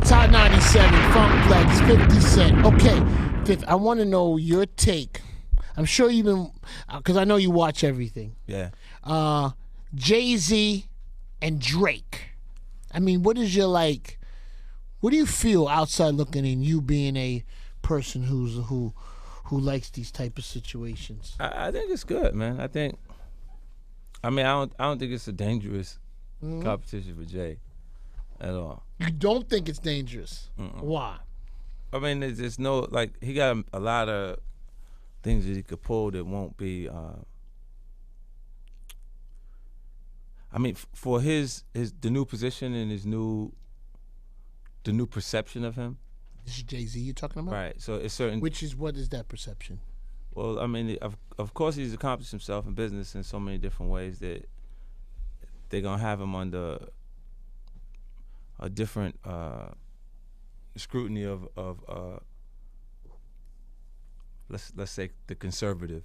It's Hot 97, Funkflex, 50 Cent. Okay, Fifth, I want to know your take. I'm sure you've been, because I know you watch everything. Yeah. Jay-Z and Drake. I mean, what is your, like, what do you feel outside looking in, you being a person who likes these type of situations? I think it's good, man. I don't think it's a dangerous competition for Jay at all. You don't think it's dangerous? Why? I mean, there's no, like, he got a lot of things that he could pull that won't be, I mean, for the new position and the new perception of him. This is Jay-Z you're talking about? Right, so it's certain. What is that perception? Well, I mean, of course he's accomplished himself in business in so many different ways that they're gonna have him under a different scrutiny of let's say the conservative,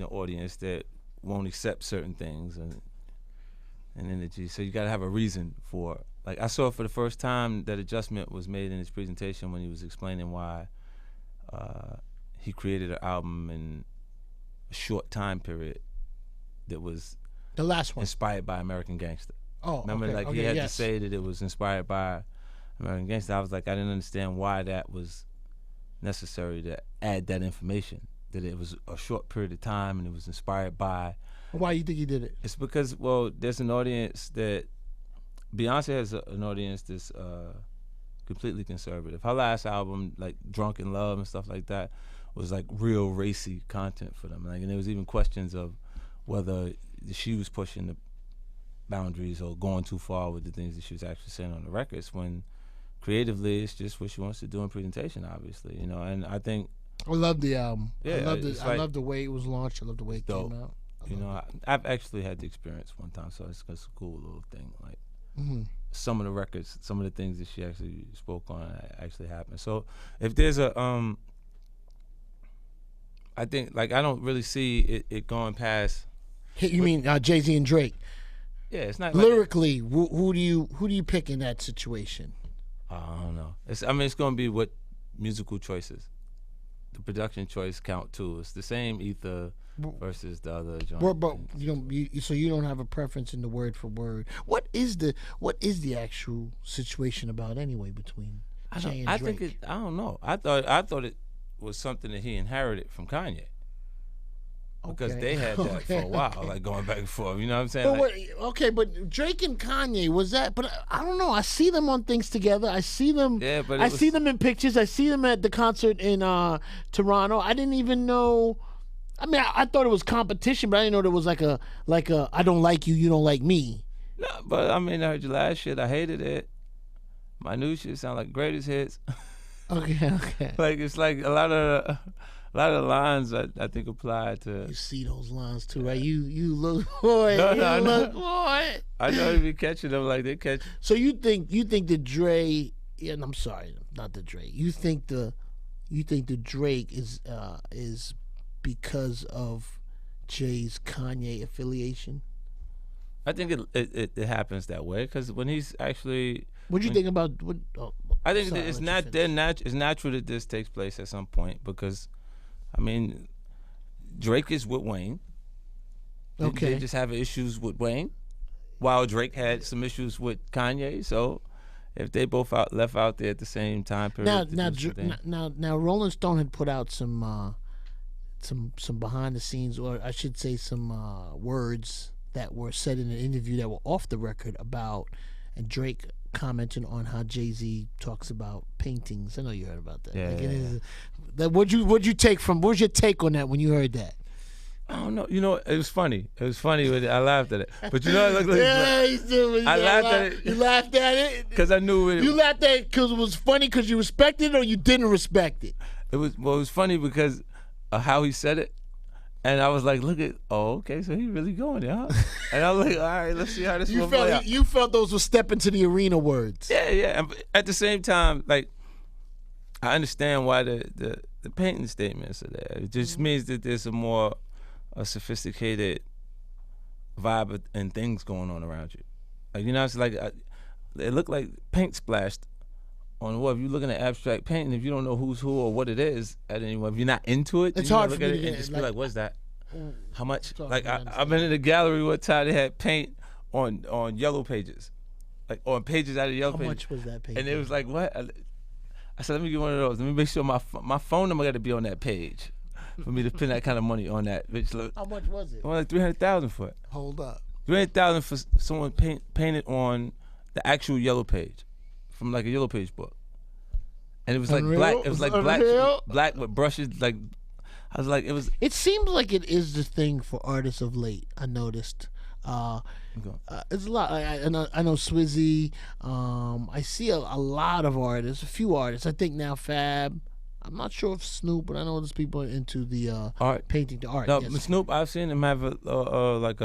audience that won't accept certain things and energy. So you got to have a reason for. Like, I saw for the first time that adjustment was made in his presentation when he was explaining why he created an album in a short time period that was the last one inspired by American Gangster. Oh, remember, okay, he had to say that it was inspired by American Gangster. I was like, I didn't understand why that was necessary to add that information. That it was a short period of time and it was inspired by. Why you think he did it? It's because, well, there's an audience that Beyonce has an audience that's completely conservative. Her last album, like Drunk in Love and stuff like that, was like real racy content for them. Like, and there was even questions of whether she was pushing the boundaries or going too far with the things that she was actually saying on the records, when creatively it's just what she wants to do in presentation, obviously, and I think I love the album. Yeah, I love the way it was launched. I love the way it came out. I've actually had the experience one time, so it's a cool little thing. Like, some of the records, some of the things that she actually spoke on actually happened. So if there's a I think, like, I don't really see it going past. You mean Jay-Z and Drake? Yeah, it's not lyrically. Who do you pick in that situation? I don't know. It's going to be what musical choices. The production choice count too. It's the same ether versus the other genre. But you don't have a preference in the word for word. What is the actual situation about anyway between Jay and Drake? I don't know. I thought it was something that he inherited from Kanye. Because they had that for a while, like going back and forth. You know what I'm saying? But Drake and Kanye was that? But I don't know. I see them on things together. I see them. Yeah, but I see them in pictures. I see them at the concert in Toronto. I didn't even know. I mean, I thought it was competition, but I didn't know there was like a I don't like you, you don't like me. No, but I mean, I heard your last shit. I hated it. My new shit sound like greatest hits. Okay. Like, it's like a lot of lines I think apply to. You see those lines too, right? You look boy. Look boy. I know you be catching them like they catch. So you think the Dre? And I'm sorry, not the Dre. You think the Drake is because of Jay's Kanye affiliation? I think it happens that way because when he's actually. What do you think about? I think it's natural that this takes place at some point because, I mean, Drake is with Wayne. Okay. They just have issues with Wayne, while Drake had some issues with Kanye. So, if they both left out there at the same time period. Now, Rolling Stone had put out some behind the scenes, or I should say, some words that were said in an interview that were off the record about, and Drake commenting on how Jay-Z talks about paintings. I know you heard about that. Yeah. What'd you take from? What was your take on that when you heard that? I don't know. It was funny. It was funny. I laughed at it. But I laughed at it. You laughed at it because I knew it. You laughed at it because it was funny because you respected it, or you didn't respect it. It was funny because of how he said it. And I was like, okay, so he really going there, huh? And I was like, all right, let's see how this will play out. You felt those were step into the arena words. Yeah. And at the same time, like, I understand why the painting statements are there. It just means that there's a sophisticated vibe and things going on around you. Like, it's like it looked like paint splashed on the wall. If you're looking at abstract painting, if you don't know who's who or what it is at anyone, if you're not into it, It's you hard look for at me it to and get, just be like- like, what's that? How much? hard Like for me to I've been in a gallery one time. They had paint on yellow pages, like on pages out of yellow How pages. much was that paint? And it was like, what? I said, let me get one of those. Let me make sure my phone number got to be on that page for me to spend that kind of money on that. Bitch, look, How much was it? I wanted $300,000 for it. Hold up. $300,000 for someone painted on the actual yellow page, from like a yellow page book. And it was like Unreal? black. It was like Unreal? black with brushes. Like I was like, it was. It seems like it is the thing for artists of late. I noticed. It's a lot. I know Swizzy. I see a lot of artists, a few artists. I think now Fab. I'm not sure if Snoop, but I know there's people into the Art. painting, the art. No, Yes. Snoop, I've seen him have like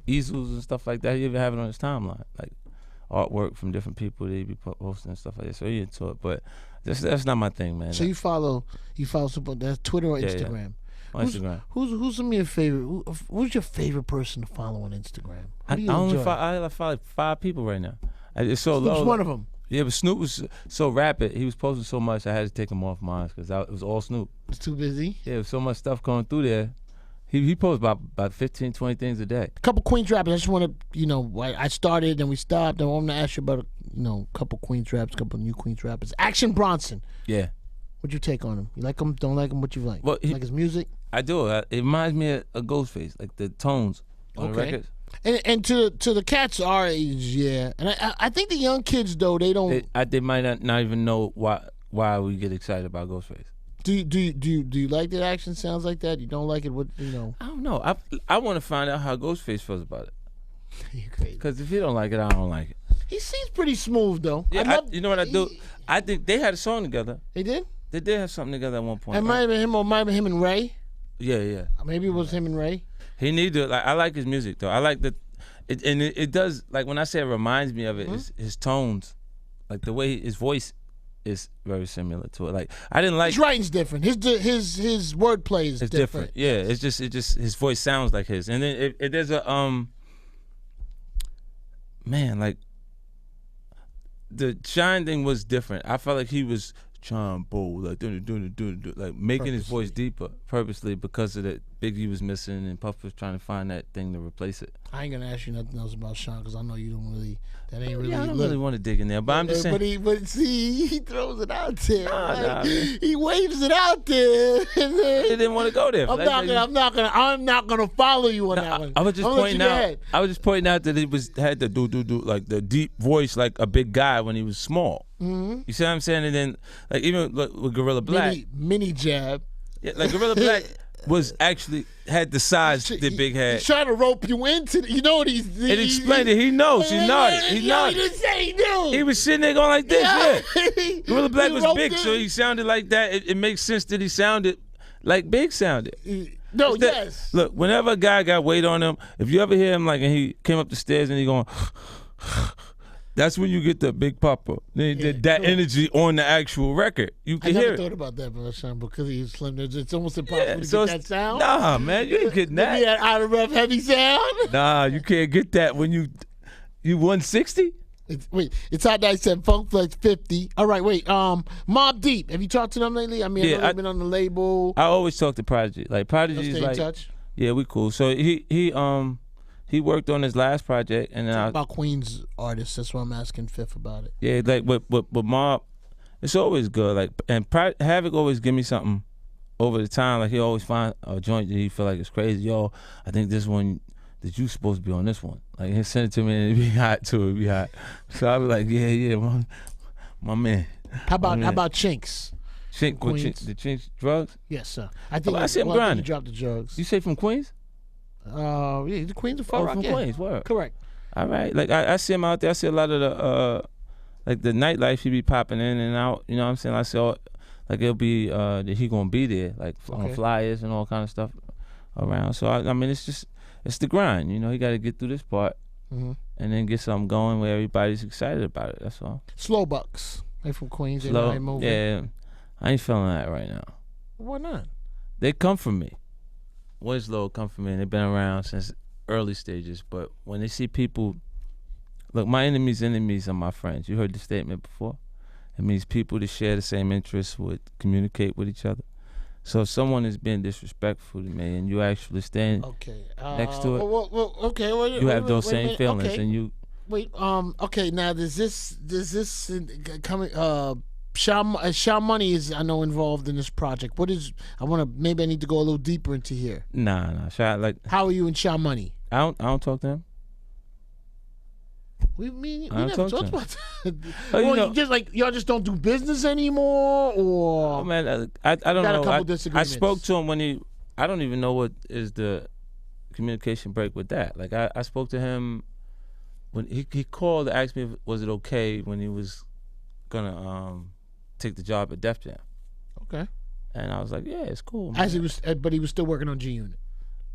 easels and stuff like that. He even have it on his timeline, like artwork from different people that he be posting and stuff like that. So he into it, but that's not my thing, man. So you follow some that's Twitter or Yeah, yeah. Instagram. on Instagram. Who's some of your favorite? Who's your favorite person to follow on Instagram? Who I do you only enjoy? I follow like 5 people right now. It's so Snoop's low. one of them. Yeah, but Snoop was so rapid. He was posting so much. I had to take him off mine because it was all Snoop. It's too busy. Yeah, there was so much stuff going through there. He posts about 15, 20 things a day. A couple Queens rappers. I just want to, I started and we stopped. I want to ask you about, a couple Queens raps, a couple new Queens rappers. Action Bronson. Yeah, What'd you take on him? You like him? Don't like him? What you like? Well, Like his music? I do. It reminds me of Ghostface, like the tones on the Okay. records. And to the cats our age, yeah. And I think the young kids though they don't. They might not even know why we get excited about Ghostface. Do you like that action sounds like that? You don't like it? What I don't know. I want to find out how Ghostface feels about it. You're crazy. Because if he don't like it, I don't like it. He seems pretty smooth though. Yeah, you know what I do? I think they had a song together. They did. They did have something together at one point. It might have been him or might have been him and Ray. Yeah. Maybe it was him and Ray. He need to I like his music though. I like it does, like when I say it reminds me of it, it's his tones, like the way his voice is very similar to it. Like I didn't like His writing's different. His wordplay is it's different. Yeah, it just his voice sounds like his. And then there's a man, like the Shine thing was different. I felt like he was trying bold, like like making his voice deeper purposely because of that Biggie was missing and Puff was trying to find that thing to replace it. I ain't gonna ask you nothing else about Sean because I know you don't really. That ain't really. Yeah, I don't look- really want to dig in there, but I'm just saying. But see, he throws it out there. Nah, right? nah, man. He waves it out there. And then, They didn't want to go there. I'm not gonna follow you on that one. I was just I'm gonna let pointing you go out. ahead. I was just pointing out that he had the do like the deep voice, like a big guy when he was small. Mm-hmm. You see what I'm saying? And then like even with Gorilla Black, Mini jab. yeah, like Gorilla Black was actually had the size the big head. He's trying to rope you into. What he's. It explained it. He knows. He nodded. He He nodded. didn't say he knew. He was sitting there going like this. Yeah. Gorilla Black He was roped big, in. so he sounded like that. It makes sense that he sounded like Big sounded. No, That- yes. Look, whenever a guy got weight on him, if you ever hear him like, and he came up the stairs and he going, that's when you get the Big Papa. That cool. energy on the actual record. You I can hear never it. thought about that, but Sean, because he's slim. It's almost impossible Yeah, to so get that it's, sound. nah, man, you ain't getting Maybe that. that out of breath heavy sound. Nah, you can't get that when you 160. It's Hot 97 Funk Flex 50. All right, wait. Mobb Deep. Have you talked to them lately? I mean, Yeah, I know they've been on the label. I always talk to Prodigy. Like Let's Prodigy's stay in like, touch. yeah, we cool. So he worked on his last project, and then About Queens artists. That's why I'm asking Fifth about it. yeah, like with Mob, it's always good. Like and Havoc always give me something over the time. Like he always find a joint that he feel like it's crazy. Yo, I think this one that you supposed to be on this one. Like he send it to me and it be hot too. It be hot. So I be like, yeah, my man. How about man. how about Chinks? Chink, what, Queens. the Chinks drugs? Yes, sir. I think I see him I think grinding. you dropped the drugs. You say from Queens? Yeah, the Queens of Far Rock. From Yeah. Queens. Word. Correct. All right. Like I see him out there. I see a lot of the like the nightlife he be popping in and out. You know what I'm saying? I see all, like it'll be that he gonna be there, like on Okay. flyers and all kind of stuff around. So I mean, it's the grind. You know, he got to get through this part Mhm. and then get something going where everybody's excited about it. That's all. Slow Bucks. They from Queens. They Slow, right moving. yeah. I ain't feeling that right now. Why not? They come from me. Winslow come from me, and they've been around since early stages. But when they see people look, my enemies' enemies are my friends. You heard the statement before. It means people that share the same interests would communicate with each other. So if someone is being disrespectful to me and you actually stand next to it, you have those same feelings, and you. Wait. Okay. Now, does this coming? Shaw Money is, I know, involved in this project. What is? Maybe I need to go a little deeper into here. Nah. Shaw, like. How are you and Shaw Money? I don't talk to him. We never talked about that. Oh, well, just like y'all just don't do business anymore, or oh man, I don't know. A couple disagreements. I spoke to him I don't even know what is the communication break with that. Like I spoke to him when he called to ask me if was it okay when he was gonna take the job at Def Jam. Okay. And I was like, yeah, it's cool, man. But he was still working on G Unit.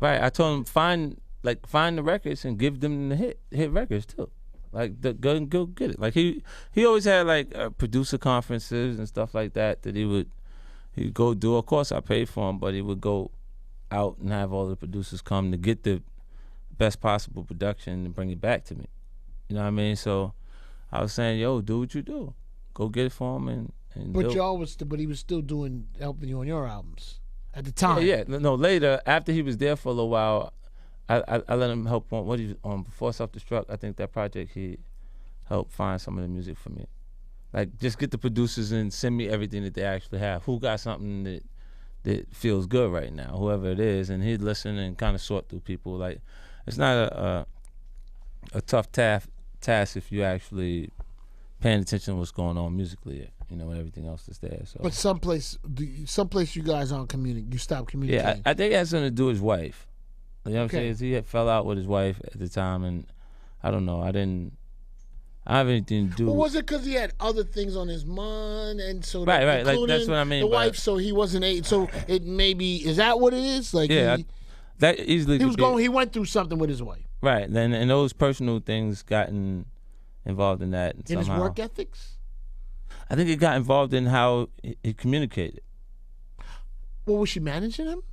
Right. I told him find the records and give them the hit records too. Like go get it. Like he always had like producer conferences and stuff like that he'd go do. Of course I paid for him, but he would go out and have all the producers come to get the best possible production and bring it back to me. You know what I mean? So I was saying, yo, do what you do. Go get it for him and But he was still helping you on your albums at the time. Yeah. No, later, after he was there for a little while, I let him help on what he was on before Self Destruct. I think that project he helped find some of the music for me. Like just get the producers and send me everything that they actually have. Who got something that feels good right now, whoever it is, and he'd listen and kind of sort through people. Like it's not a tough task if you actually paying attention to what's going on musically, and everything else that's there. So. But someplace you guys aren't communicating. You stop communicating. Yeah, I think it has something to do with his wife. You know what I'm saying? He had fell out with his wife at the time, and I don't know. I didn't have anything to do. Well, was it because he had other things on his mind, and so right? Like that's what I mean. The wife, so he wasn't. So it maybe is that what it is? Like that easily. He was going. He went through something with his wife. Right. Then and those personal things gotten involved in that. In his work ethics. I think it got involved in how he communicated. Well, was she managing him?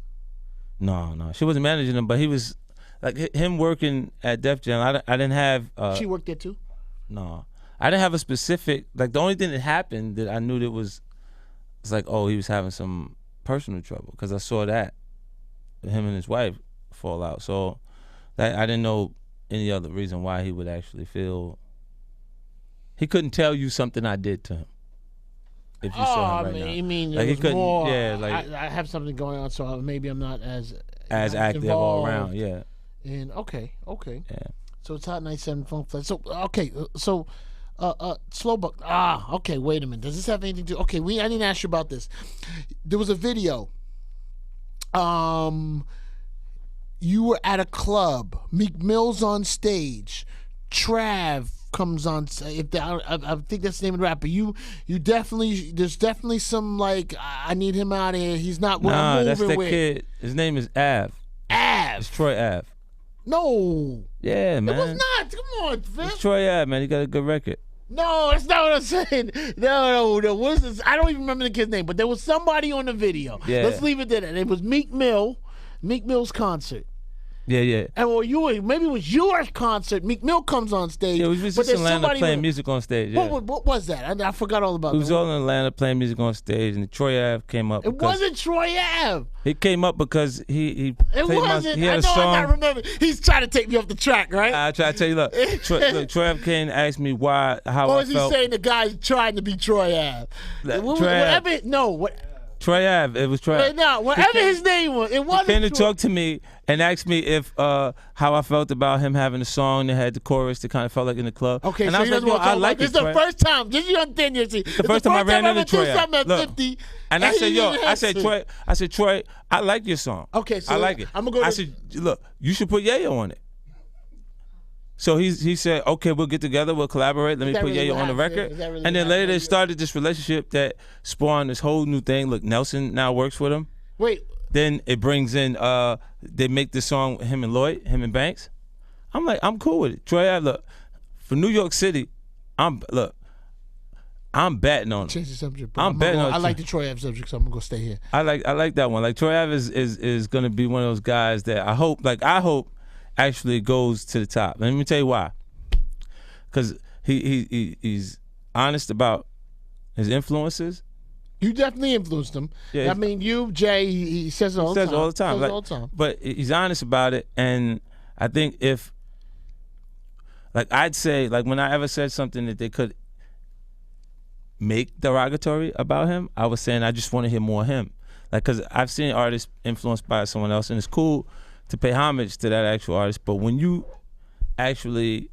No, she wasn't managing him, but he was like him working at Def Jam. I didn't have. She worked there too. No, I didn't have a specific. Like the only thing that happened that I knew that was like, oh, he was having some personal trouble because I saw that him and his wife fall out. So that I didn't know any other reason why he would actually feel. He couldn't tell you something I did to him. If you saw him right now. You mean like it was more, like I have something going on, so maybe I'm not as active all around. Yeah. And okay. Yeah. So it's Hot 97 Funk Flex. So Slow Buck. Okay. Wait a minute. Does this have anything to? Okay, I didn't ask you about this. There was a video. You were at a club. Meek Mill's on stage. Trav comes on. I think that's the name of the rapper. You definitely. There's definitely some like. I need him out of here. He's not. Nah, that's that kid. His name is Av. It's Troy Ave. No. Yeah, man. It was not. Come on, Fifth. It's Troy Ave, man. He got a good record. No, that's not what I'm saying. No. What's this? I don't even remember the kid's name, but there was somebody on the video. Yeah. Let's leave it there. And it was Meek Mill's concert. Yeah. And maybe it was your concert. Meek Mill comes on stage. Yeah, we was just in Atlanta playing music on stage. Yeah. What was that? I forgot all about that. We was all in Atlanta playing music on stage, and Troy Ave came up. It wasn't Troy Ave. He came up because he It wasn't. he had I a know. song. I gotta remember. He's trying to take me off the track, right? I try to tell you, look, Troy Ave came and asked me how I felt. Or was he saying the guy's trying to be Troy Ave? Troy Ave. It was Troy Ave. No, whatever his name was, it wasn't. He came to talk to me and asked me if how I felt about him having a song that had the chorus that kind of felt like in the club. Okay, and so I was he like, I like this it. This is the first time. Just you understand, the first time I ran into Troy. Look, 50, and I said, Troy, I like your song. Okay, so I like it. I'm gonna go. I said, look, you should put Yayo on it. So he said, okay, we'll get together, we'll collaborate. Let me put Yayo on the record. And then later they started this relationship that spawned this whole new thing. Look, Nelson now works with him. Wait. Then it brings in, they make this song, him and Lloyd, him and Banks. I'm like, I'm cool with it. Troy Ave, look, for New York City, I'm betting on it. Change the subject. I'm betting on it. I like the Troy Ave subject, so I'm gonna go stay here. I like that one. Like Troy Ave is gonna be one of those guys that I hope actually goes to the top. Let me tell you why. because he's honest about his influences. You definitely influenced him. Yeah, I mean, you, Jay, he says it all the time. Says it all the time. Says it Like, all the time. But he's honest about it, and I think if, like, I'd say, like, when I ever said something that they could make derogatory about him, I was saying I just want to hear more of him. Like, because I've seen artists influenced by someone else, and it's cool to pay homage to that actual artist, but when you actually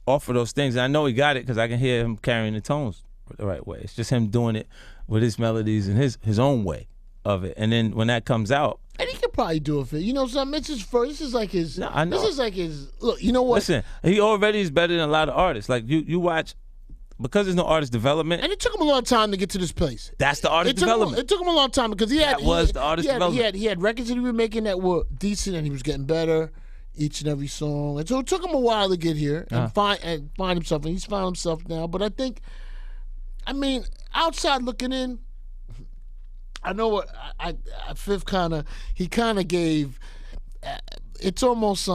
offer those things, and I know he got it because I can hear him carrying the tones the right way. It's just him doing it with his melodies and his own way of it. And then when that comes out, and he could probably do it for you know something. It's his first. This is like his. No, I know. This is like his. Look, you know what? Listen, he already is better than a lot of artists. Like you watch, because there's no artist development. And it took him a long time to get to this place. That's the artist development. It took him a long time because he had. That was the artist development. He had records that he was making that were decent, and he was getting better each and every song. And so it took him a while to get here and find himself. And he's found himself now. But I think, I mean, outside looking in, I know what Fifth kind of gave. It's almost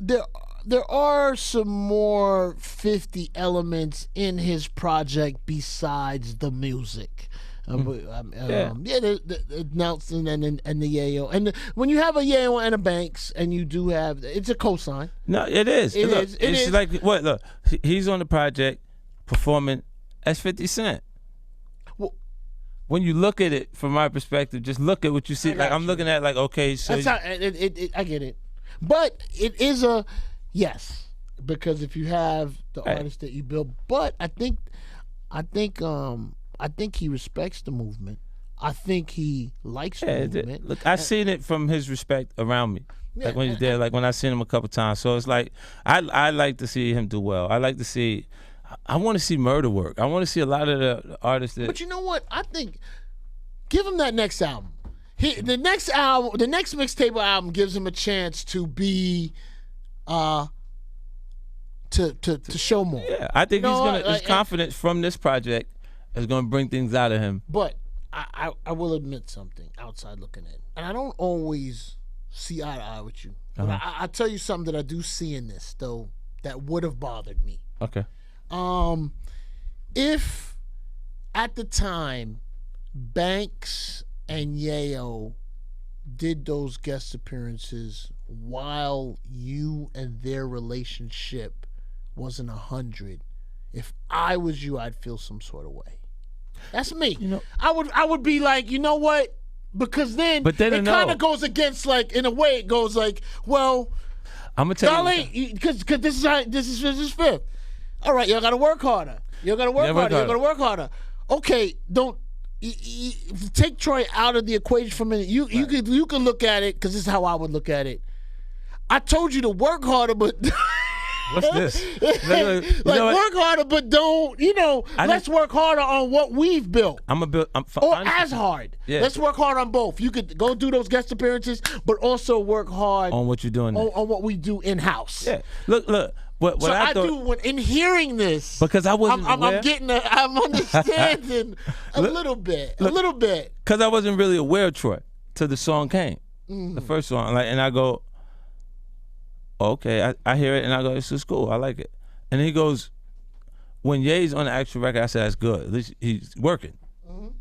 there are some more 50 elements in his project besides the music. The Nelson and the Yayo, and when you have a Yayo and a Banks, and you do have, it's a cosign. No, it is. It's like what? Look, he's on the project performing as 50 Cent. When you look at it from my perspective, just look at what you see. Like I'm looking at, like, okay, so that's how I get it, but it is a yes, because if you have the artist that you build, but I think he respects the movement. I think he likes the movement. Look, I've seen it from his respect around me. Like when he's there, like when I've seen him a couple times. So it's like I like to see him do well. I like to see. I want to see Murder work. I want to see a lot of the artists that. But you know what? I think give him that next album. The next mixtape album gives him a chance to be, to show more. Yeah, I think his confidence from this project is gonna bring things out of him. But I will admit something outside looking in, and I don't always see eye to eye with you. But I'll tell you something that I do see in this though that would have bothered me. Okay. If at the time Banks and Yayo did those guest appearances while you and their relationship wasn't 100, if I was you, I'd feel some sort of way. That's me. You know, I would be like, you know what? Because then it kind of goes against, like, in a way, it goes like, well, I'm gonna tell you, because this is Fifth. All right, y'all got to work harder. Y'all got to work harder. Y'all got to work harder. Okay, don't take Troy out of the equation for a minute. You could look at it, because this is how I would look at it. I told you to work harder, but what's this? Work harder, but don't. Let's work harder on what we've built. As hard. Yeah. Let's work hard on both. You could go do those guest appearances, but also work hard on what you're doing. On what we do in house. Yeah. Look. What I thought, do when hearing this, because I wasn't aware. I'm understanding a little bit. Because I wasn't really aware of Troy till the song came, the first song, and I go, okay, I hear it, and I go, this is cool, I like it. And he goes, when Ye's on the actual record, I said, that's good. At least he's working,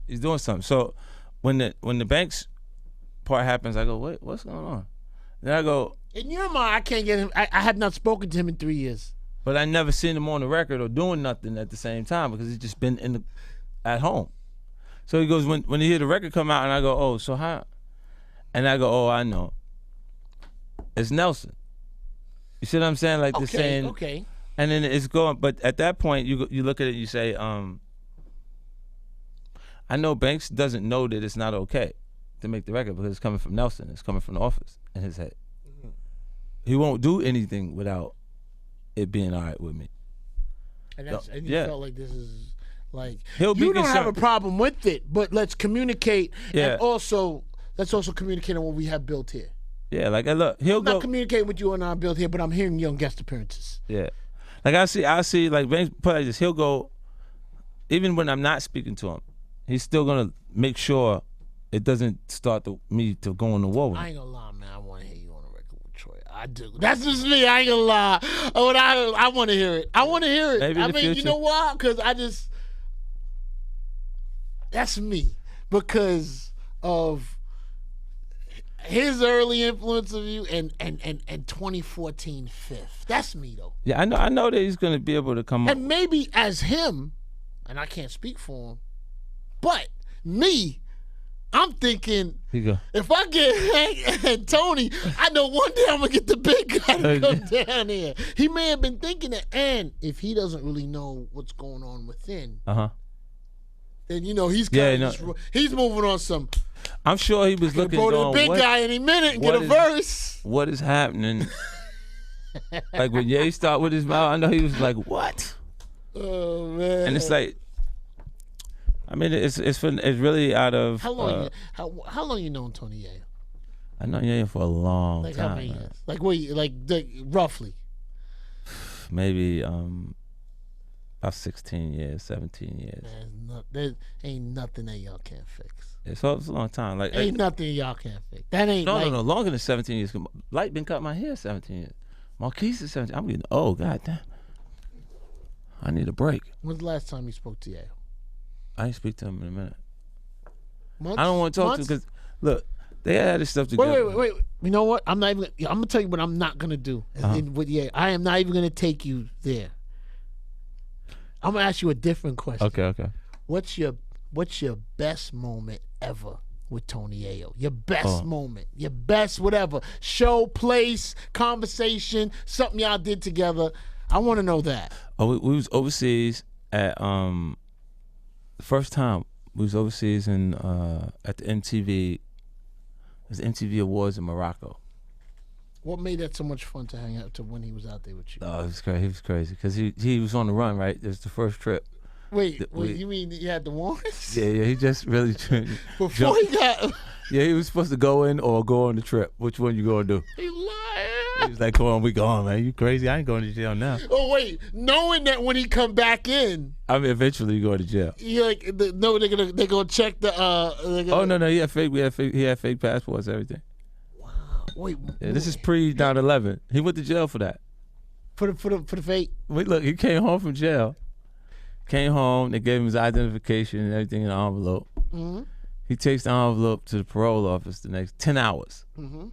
he's doing something. So when the Banks part happens, I go, what's going on? Then I go, in your mind, I can't get him. I have not spoken to him in 3 years. But I never seen him on the record or doing nothing at the same time, because he's just been at home. So he goes, when he hear the record come out, and I go, oh, so how? And I go, oh, I know. It's Nelson. You see what I'm saying? Like, they're saying, okay. And then it's going, but at that point, you look at it and you say, I know Banks doesn't know that it's not okay to make the record, because it's coming from Nelson. It's coming from the office in his head. He won't do anything without it being all right with me. And you felt like this is like, you don't have a problem with it, but let's communicate, and also let's also communicate on what we have built here. Yeah, like, look, I'm not communicating with you on our build here, but I'm hearing you on guest appearances. Yeah, like I see, like, Banks put like this. He'll go, even when I'm not speaking to him, he's still gonna make sure it doesn't start me to go on the war with him. I ain't gonna lie, man. I want to hear you on a record with Troy. I do. That's just me. I ain't gonna lie. I want to hear it. I want to hear it. Maybe in I the mean, you future. know why? Because that's me. Because of his early influence of you and 2014 Fifth. That's me though. Yeah, I know that he's gonna be able to come up. And maybe as him, and I can't speak for him, but me, I'm thinking Here you go. if I get Hank and Tony, I know one day I'm gonna get the big guy to come down here. He may have been thinking that, and if he doesn't really know what's going on within, then he's kind of he's moving on some. I'm sure he was looking. Go to the going, big what, guy any minute and get a verse. What is happening? Like when Ye start with his mouth, I know he was like, "What?" Oh man! And it's like, I mean, it's really out of how long how long you known Tony Yayo? I know Ye for a long Like time. how many man. years? Like what? Like roughly? Maybe about 16 years, 17 years. Man, there ain't nothing that y'all can't fix. Yeah, so it's a long time. Like Ain't nothing y'all can't fix. That ain't no, longer than 17 years. Light been cut my hair 17 years. Marquise is 17. I'm getting god damn. I need a break. When's the last time you spoke to Yayo? I ain't speak to him in a minute. Months? I don't want to talk to him because look, they had this stuff together. Wait. You know what? I'm gonna tell you what I'm not gonna do with Yayo. I am not even gonna take you there. I'm gonna ask you a different question. Okay. What's your best moment ever with Tony Yayo? Your best moment, your best whatever show, place, conversation, something y'all did together. I want to know that. Oh, we was overseas at the first time we was overseas in at the MTV. It was the MTV Awards in Morocco. What made that so much fun to hang out to when he was out there with you? Oh, it was crazy. He was crazy because he was on the run. Right, it was the first trip. Wait, you mean you had the warrants? Yeah. He just really Before he got. Yeah, he was supposed to go in or go on the trip. Which one you gonna do? He lied. He was like, "Come on, we going, man. You crazy? I ain't going to jail now." Oh wait, knowing that when he come back in, I mean, eventually you go to jail. you like they're gonna check the. Oh no, he had fake. He had fake passports, everything. Wow. Wait. Yeah, this is pre 9/11. He went to jail for that. For the fake. Wait, look, he came home from jail. Came home, they gave him his identification and everything in an envelope. Mm-hmm. He takes the envelope to the parole office the next 10 hours. Mm-hmm.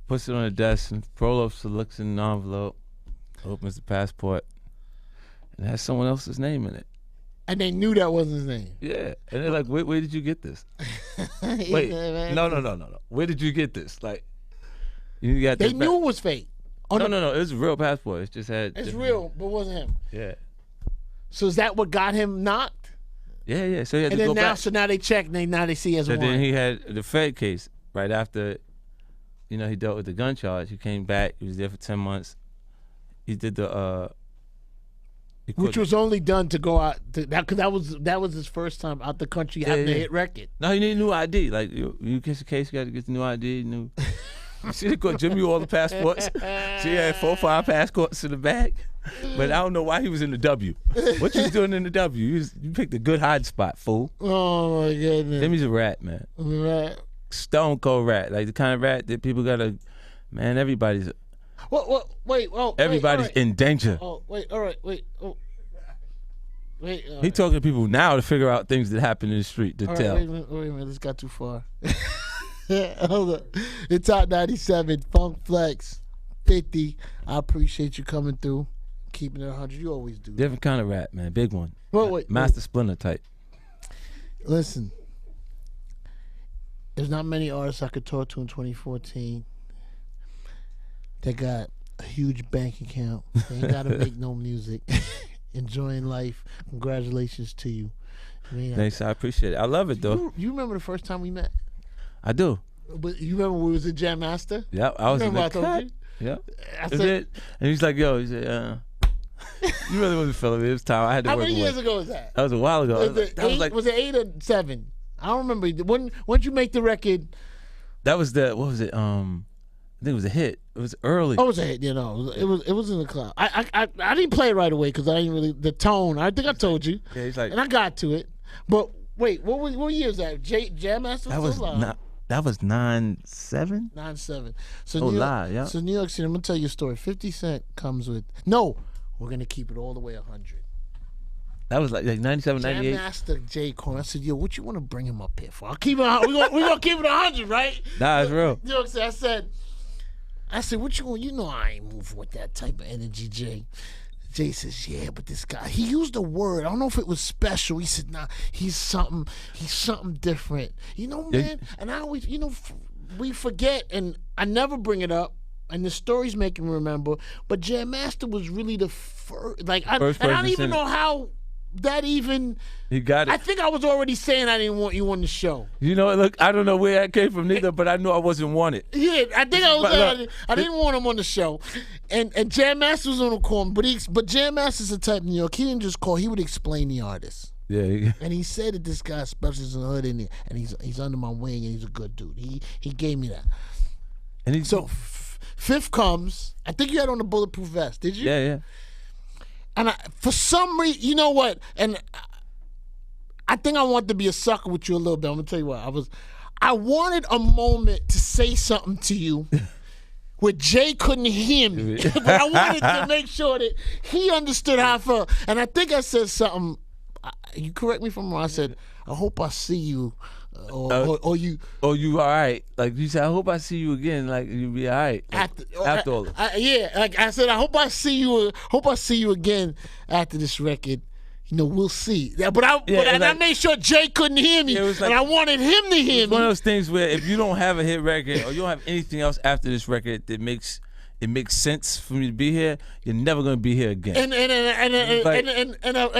Puts it on the desk, and the parole officer looks in the envelope, opens the passport, and has someone else's name in it. And they knew that wasn't his name. Yeah, and they're like, where did you get this? Wait, no. Where did you get this? Like, you got they knew it was fake. Oh, no. It was a real passport. It just had. It's real, but it wasn't him. Yeah. So is that what got him knocked? Yeah. So he had and to then go back. So now they check. And now they see as So one. then he had the Fed case right after. He dealt with the gun charge. He came back. He was there for 10 months. He did the. Which was only done to go out. Because that was his first time out the country having a hit record. No, he needed a new ID. Like you get the case, you got to get the new ID. You see, they got Jimmy all the passports. So he had 4 or 5 passports in the bag. But I don't know why he was in the W. What you was doing in the W? You picked a good hiding spot, fool. Oh my goodness. Jimmy's a rat, man. Rat. Stone cold rat. Like the kind of rat that people gotta. Man, everybody's. Wait. Oh, everybody's in danger. Oh wait. All right. Wait. Oh. Wait. He talking to people now to figure out things that happen in the street to tell. Wait a minute. This got too far. Hold up. It's Hot 97, Funk Flex, 50. I appreciate you coming through, keeping it 100. You always do. Different kind of rat, man. Big one. Master Splinter type. Listen, there's not many artists I could talk to in 2014 that got a huge bank account. They ain't got to make no music. Enjoying life. Congratulations to you. Thanks, I appreciate it. I love it, though. You remember the first time we met? I do. But you remember we was at Jam Master? Yep, I was in the cut. Yep. And he's like, yo, he said, you really wasn't feeling it. It was time. I had to work away. How many years ago was that? That was a while ago. Was it 8 or 7? I don't remember. Once you make the record. That was what was it? I think it was a hit. It was early. Oh, it was a hit. It was in the club. I didn't play it right away because I didn't really the tone. I think I told you. Yeah, he's like, and I got to it. But wait, what year was that? Jam Master was alive. That was 9-7? 9-7. So Oh, New York, lie, yeah. So New York City, I'm gonna tell you a story. 50 Cent comes with no. We're gonna keep it all the way 100. That was like 97, Jam 98. Master J. Cole. I said, yo, what you want to bring him up here for? I'll keep it. We gonna keep it 100, right? Nah, it's real. You know what I'm saying? I said, what you want? You know I ain't moving with that type of energy, Jay. Jay says, yeah, but this guy, he used a word. I don't know if it was special. He said, nah, he's something different. You know, man. And I always, we forget, and I never bring it up. And the stories make me remember. But Jam Master was really the first. Like, I don't even know how that even. You got it. I think I was already saying I didn't want you on the show. You know, look, I don't know where that came from neither, but I knew I wasn't wanted. Yeah, I think I didn't want him on the show. And Jam Master was on the call, but Jam Master's the type of New York. He didn't just call, he would explain the artist. Yeah. And he said that this guy specials in the hood in there, and he's under my wing, and he's a good dude. He gave me that. And so Fifth comes. I think you had on the bulletproof vest. Did you? Yeah. And for some reason, you know what? And I think I wanted to be a sucker with you a little bit. I'm gonna tell you what. I wanted a moment to say something to you where Jay couldn't hear me, but I wanted to make sure that he understood how I felt. And I think I said something. You correct me if I'm wrong. I said, "I hope I see you." Or you all right. Like you said, I hope I see you again. Like you'll be all right. Like, after all. Yeah, like I said, I hope I see you again after this record. We'll see. But I made sure Jay couldn't hear me, and I wanted him to hear me. One of those things where if you don't have a hit record or you don't have anything else after this record that makes sense for me to be here, you're never gonna be here again. And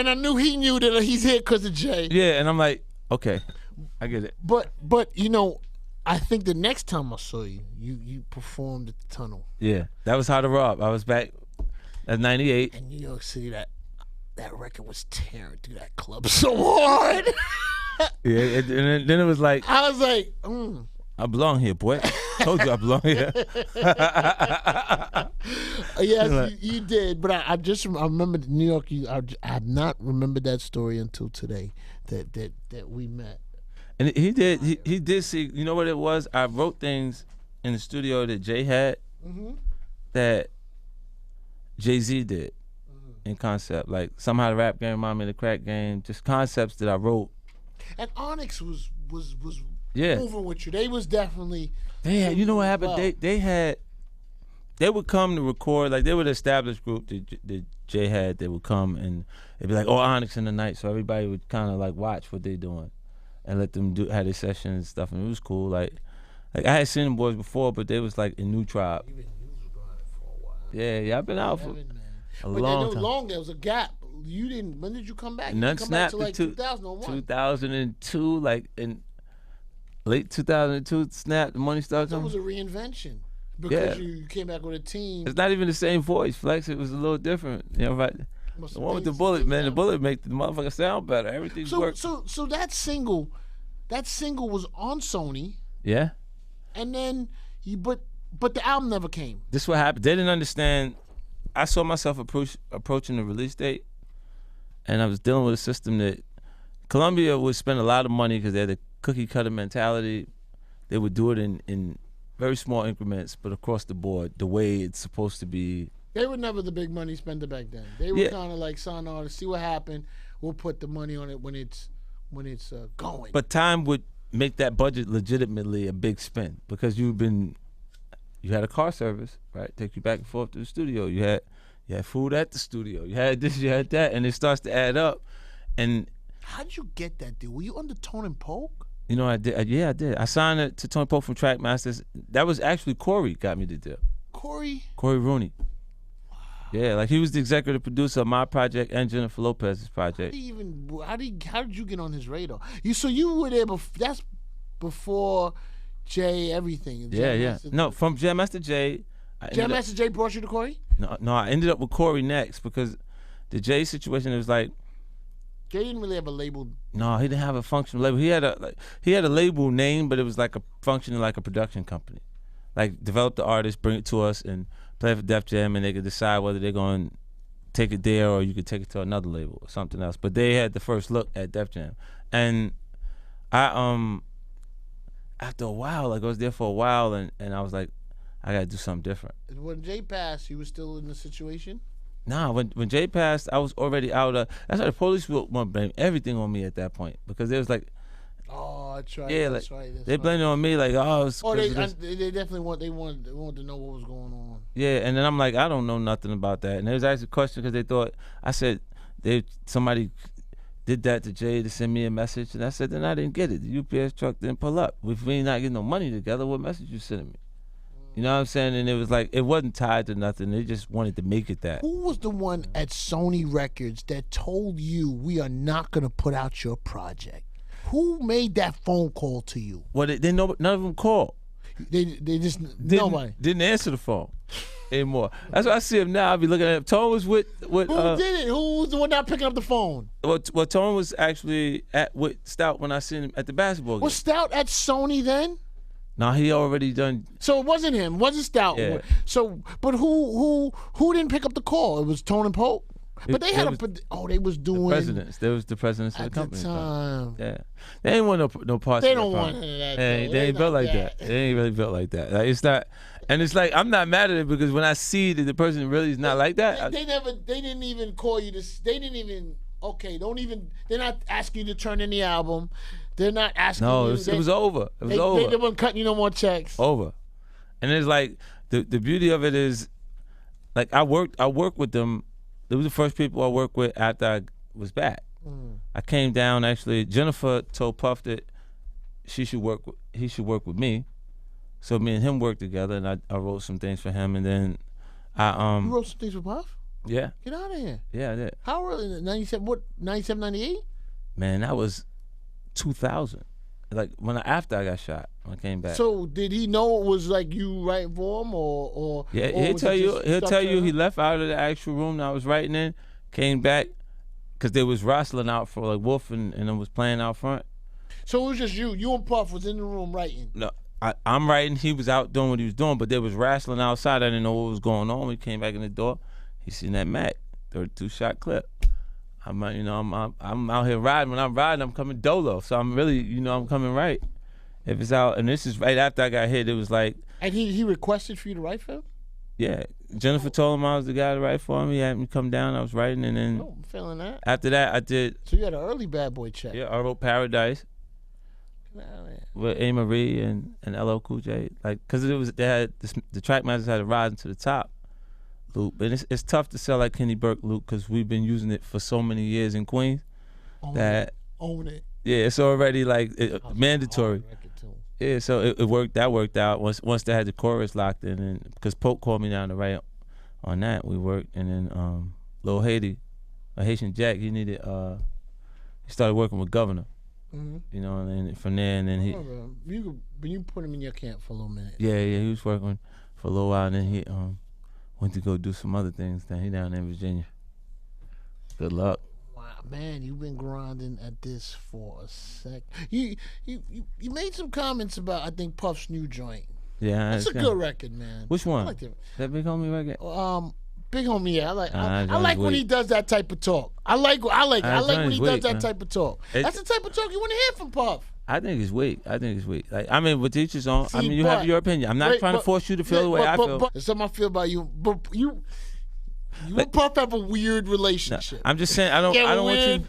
I knew he knew that he's here because of Jay. Yeah, and I'm like, okay. I get it. But I think the next time I saw you, you performed at the Tunnel. Yeah, that was How to Rob. I was back at 98. In New York City, that record was tearing through that club so hard. Yeah, and then it was like, I was like, I belong here, boy. Told you I belong here. Yes, you did. But I remember New York. I have not remembered that story until today. That we met. And he did see. You know what it was? I wrote things in the studio that Jay had that Jay-Z did in concept. Like somehow the rap game remind me of the crack game. Just concepts that I wrote. And Onyx was moving with you. They was definitely. You know what happened? Well. They would come to record, like they were the established group that Jay had. They would come and they'd be like, "Oh, Onyx in the night," so everybody would kind of like watch what they doing and let them have their sessions and stuff, and it was cool. Like I had seen them boys before, but they was like in New Tribe. You've been for a while. Yeah, I've been out for a long time. There was a gap. You didn't. When did you come back? None come snapped back to like 2001. 2002, like in late 2002, snapped. The money started coming. So it was a reinvention. Because you came back with a team. It's not even the same voice, Flex. It was a little different. Right? The one with the Bullet, man. The Bullet make the motherfucker sound better. Everything works. So that single was on Sony. Yeah. And then but the album never came. This is what happened. They didn't understand. I saw myself approaching the release date, and I was dealing with a system that Columbia would spend a lot of money because they had a cookie cutter mentality. They would do it in very small increments, but across the board, the way it's supposed to be. They were never the big money spender back then. They were kind of like sign artists, see what happened. We'll put the money on it when it's going. But time would make that budget legitimately a big spend because you had a car service, right? Take you back and forth to the studio. You had food at the studio. You had this, you had that, and it starts to add up. And how'd you get that deal? Were you under Tone and Polk? You know, I did. I did. I signed it to Tony Pope from Trackmasters. That was actually Corey got me the deal. Corey Rooney. Wow. Yeah, like he was the executive producer of my project and Jennifer Lopez's project. How did you get on his radar? You were there before. That's before Jay everything. Yeah. No, from Jam Master Jay. Jam Master Jay brought you to Corey? No. I ended up with Corey next because the Jay situation, it was like. Jay didn't really have a label. No, he didn't have a functional label. He had a label name, but it was like functioning like a production company. Like develop the artist, bring it to us, and play for Def Jam, and they could decide whether they're going to take it there or you could take it to another label or something else. But they had the first look at Def Jam, and I after a while, like I was there for a while, and I was like, I gotta do something different. When Jay passed, you were still in the situation? Nah, when Jay passed, I was already out of. That's why the police want to blame everything on me at that point, because it was like, oh, that's right. yeah, that's like right. That's they blamed it on me, like, oh, it's they 'cause of this. they definitely wanted to know what was going on. Yeah, and then I'm like, I don't know nothing about that. And there was actually a question because they thought I said somebody did that to Jay to send me a message, and I said, then I didn't get it. The UPS truck didn't pull up. If we ain't not getting no money together, what message you sending me? You know what I'm saying? And it was like, it wasn't tied to nothing. They just wanted to make it that. Who was the one at Sony Records that told you we are not going to put out your project? Who made that phone call to you? Well, none of them called. They just nobody didn't answer the phone anymore. That's why I see him now. I be looking at him. Tone was with who did it? Who was the one not picking up the phone? Well, Tone was actually with Stout when I seen him at the basketball game. Was Stout at Sony then? No, he already done. So it wasn't him. It wasn't Stout. Yeah. So, but who didn't pick up the call? It was Tone and Pope. But they had they was doing the presidents. There was the presidents of at the company. The time. Yeah, they ain't want no parts. They of don't that want part. any of that. They ain't built like that. They ain't really built like that. Like, it's not, and it's like I'm not mad at it because when I see that the person really is not like that, they didn't even call you to. They didn't even. Okay, don't even. They're not asking you to turn in the album. They're not asking. No, you. it was over. It was over. They weren't cutting you no more checks. Over, and it's like the beauty of it is, like I worked with them. They were the first people I worked with after I was back. I came down actually. Jennifer told Puff that he should work with me, so me and him worked together, and I wrote some things for him, and then You wrote some things for Puff? Yeah. Get out of here. Yeah, I did. How early? 97? What? 97, 98? Man, that was 2000. Like after I got shot, when I came back. So did he know it was like you writing for him, or yeah, or he'll was tell it you. just He'll stuff tell to you him? he left out of the actual room that I was writing in, came back, because they was wrestling out for like Wolf and then was playing out front. So it was just you. You and Puff was in the room writing. No, I'm writing. He was out doing what he was doing, but they was wrestling outside. I didn't know what was going on. When he came back in the door, he seen that Mac 32-shot clip. I'm out here riding. When I'm riding, I'm coming dolo. So I'm really, I'm coming right. If it's out, and this is right after I got hit, it was like. And he requested for you to write for him? Yeah. Jennifer told him I was the guy to write for him. He had me come down. I was writing, and then. Oh, I'm feeling that. After that, I did. So you had an early Bad Boy check. Yeah, I wrote Paradise. With A. Marie and LL Cool J, like, cause they had the Trackmasters had a Rise to the Top loop, and it's tough to sell like Kenny Burke loop because we've been using it for so many years in Queens. Own it. Yeah, it's already like mandatory. Yeah, so it worked. That worked out once they had the chorus locked in, and because Pope called me down to write on that, we worked, and then Lil Haiti, Haitian Jack, he started working with Governor. Mm-hmm. And then from there, and then he. You put him in your camp for a little minute. Yeah, he was working for a little while, and then he went to go do some other things. Then he down in Virginia. Good luck. Wow, man, you've been grinding at this for a sec. You made some comments about I think Puff's new joint. Yeah, that's a good record, man. Which one? I like that Big Homie record. Big Homie, yeah. I like when he does that type of talk. I like when he does that type of talk. That's the type of talk you want to hear from Puff. I think it's weak. Like, with each his own. You have your opinion. I'm not trying to force you to feel the way I feel. But something I feel about you. But you and Puff have a weird relationship. No, I'm just saying I don't want you.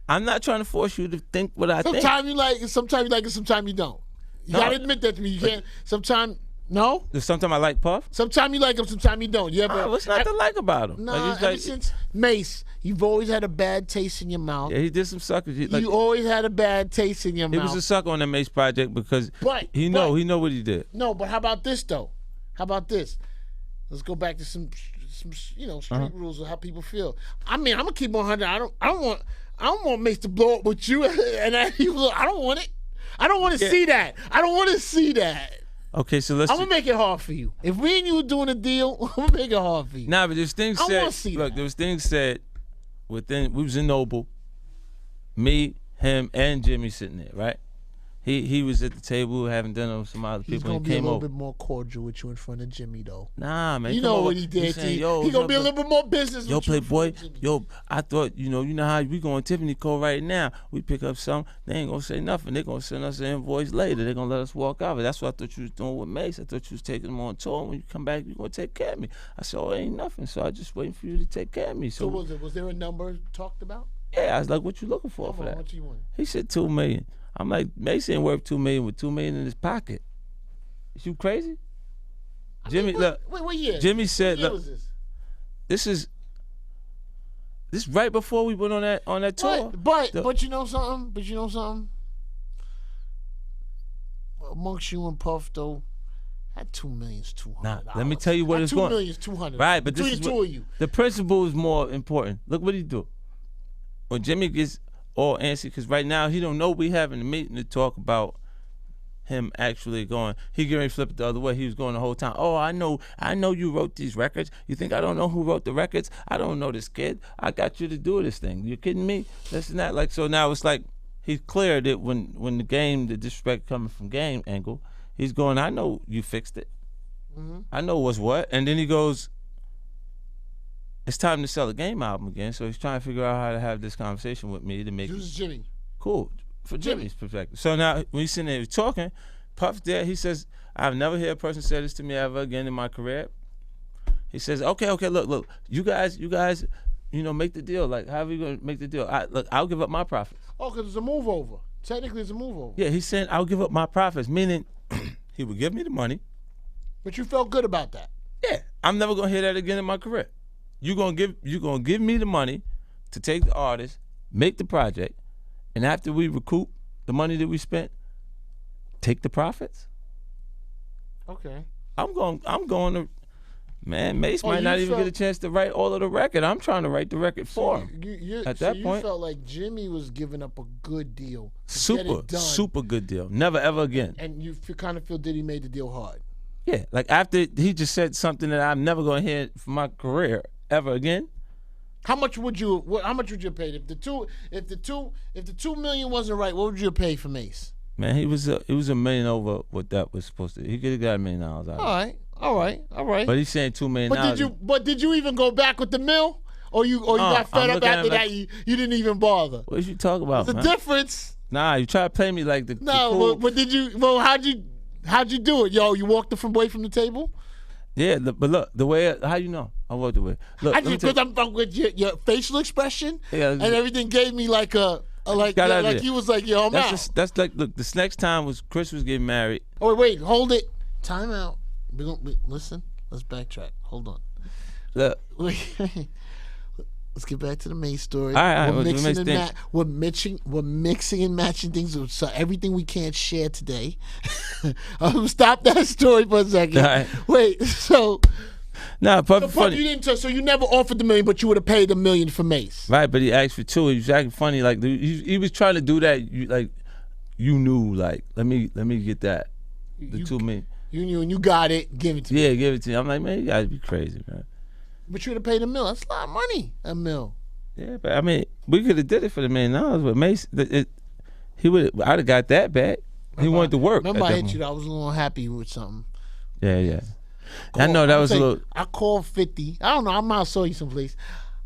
I'm not trying to force you to think what I think. Sometimes you like it, sometimes you don't. You gotta admit that to me. You can't. Sometimes. No? Sometimes I like Puff. Sometimes you like him, sometimes you don't. You ever? What's not to like about him? Nah, ever since Mace, you've always had a bad taste in your mouth. Yeah, he did some suckers. You always had a bad taste in your mouth. He was a sucker on that Mace project because he know what he did. No, but how about this though? How about this? Let's go back to some street rules of how people feel. I mean, I'm gonna keep 100. I don't want Mace to blow up with you, and I don't want it. I don't want to see that. I don't want to see that. Okay, so I'm gonna make it hard for you. If we and you were doing a deal, I'm gonna make it hard for you. Nah, but there's things said. I want to see that. There was things said we was in Noble, me, him, and Jimmy sitting there, right? He was at the table having dinner with some other He's people gonna and be a came little over. bit more cordial with you in front of Jimmy, though. Nah, man. You come know over. what he did. saying, He's yo, gonna be a little bit more business. Yo, with you in front Playboy, of Jimmy. yo, I thought, you know how we going Tiffany Co. right now. We pick up some, they ain't gonna say nothing. They gonna send us an invoice later. They gonna let us walk out. That's what I thought you was doing with Mace. I thought you was taking them on tour. When you come back, you gonna take care of me. I said, oh, it ain't nothing. So I just waiting for you to take care of me. So was there a number talked about? Yeah, I was like, what you looking for How that? much you want? He said $2 million. I'm like, Mace ain't worth $2 million with $2 million in his pocket. Is you crazy? Jimmy, look. Wait, what year? Jimmy said, What year look, was this right before we went on that tour. But you know something? Amongst you and Puff, though, that $2 million is $200. Nah, let me tell you what it's $2 going. million is $200. Right, but between this is the two what, of you. the principle is more important. Look what he do. When Jimmy gets all antsy, because right now he don't know we having a meeting to talk about him actually going. He getting ready to flip it the other way. He was going the whole time. Oh, I know you wrote these records. You think I don't know who wrote the records? I don't know this kid. I got you to do this thing. You kidding me? This and that. Like, so now it's like he's cleared it when the disrespect coming from Game angle. He's going, I know you fixed it. Mm-hmm. I know what's what. And then he goes, it's time to sell a Game album again. So he's trying to figure out how to have this conversation with me to make This is Jimmy. cool for Jimmy's perspective. So now when he's sitting there talking, Puff there, he says, I've never heard a person say this to me ever again in my career. He says, okay, look, you guys, make the deal. Like, how are we gonna make the deal? I'll give up my profits. Oh, because it's a move over. Technically, it's a move over. Yeah, he's saying I'll give up my profits, meaning he would give me the money. But you felt good about that. Yeah, I'm never gonna hear that again in my career. You gonna give me the money to take the artist, make the project, and after we recoup the money that we spent, take the profits. Okay. I'm going to. Man, Mace might not even get a chance to write all of the record. I'm trying to write the record for him. At that point, you felt like Jimmy was giving up a good deal. Super good deal. Never ever again. And you kind of feel Diddy made the deal hard. Yeah, like after he just said something that I'm never gonna hear from my career ever again. How much would you pay if the $2 million wasn't right? What would you pay for Mace? Man, it was $1 million over what that was supposed to. He could have got $1 million out of it. All right. But he's saying $2 million. But did you even go back with the mill, or you got fed up after that? You didn't even bother. What you talking about? There's a difference. Nah, you try to play me like the cool. But did you? Well, how'd you do it, yo? You walked away from the table. Yeah, but look, the way how you know I walked away. Look, because I'm with your facial expression, and everything gave me like he was like, yo, I'm out. That's like, look, this next time was Chris was getting married. Oh wait, hold it. Time out. Listen. Let's backtrack. Hold on. Look. Let's get back to the main story. All right, we're mixing and matching things. So everything we can't share today. Stop that story for a second. Right. Wait. So. Nah, funny. You didn't. So you never offered the $1 million, but you would have paid $1 million for Mace. Right, but he asked for $2 million. He was acting funny. Like he was trying to do that. You knew. Like let me get that. The $2 million. You knew and you got it. Give it to me. Yeah, give it to me. I'm like, man, you gotta be crazy, man. But you would have paid $1 million. That's a lot of money. $1 million. Yeah, but I mean, we could have did it for the $1 million, but Mace, I'd have got that back. He wanted to work. Remember, I hit you. I was a little happy with something. Yeah. I know that was a little. I called 50. I don't know. I might saw you someplace.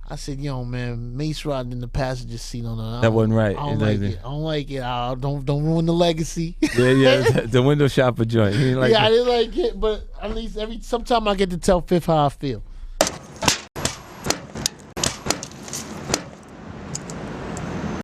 I said, yo, man, Mace riding in the passenger seat on the. That wasn't right. I don't like it. I don't like it. Don't ruin the legacy. Yeah. The window shopper joint. He didn't like I didn't like it, but at least sometime I get to tell Fifth how I feel.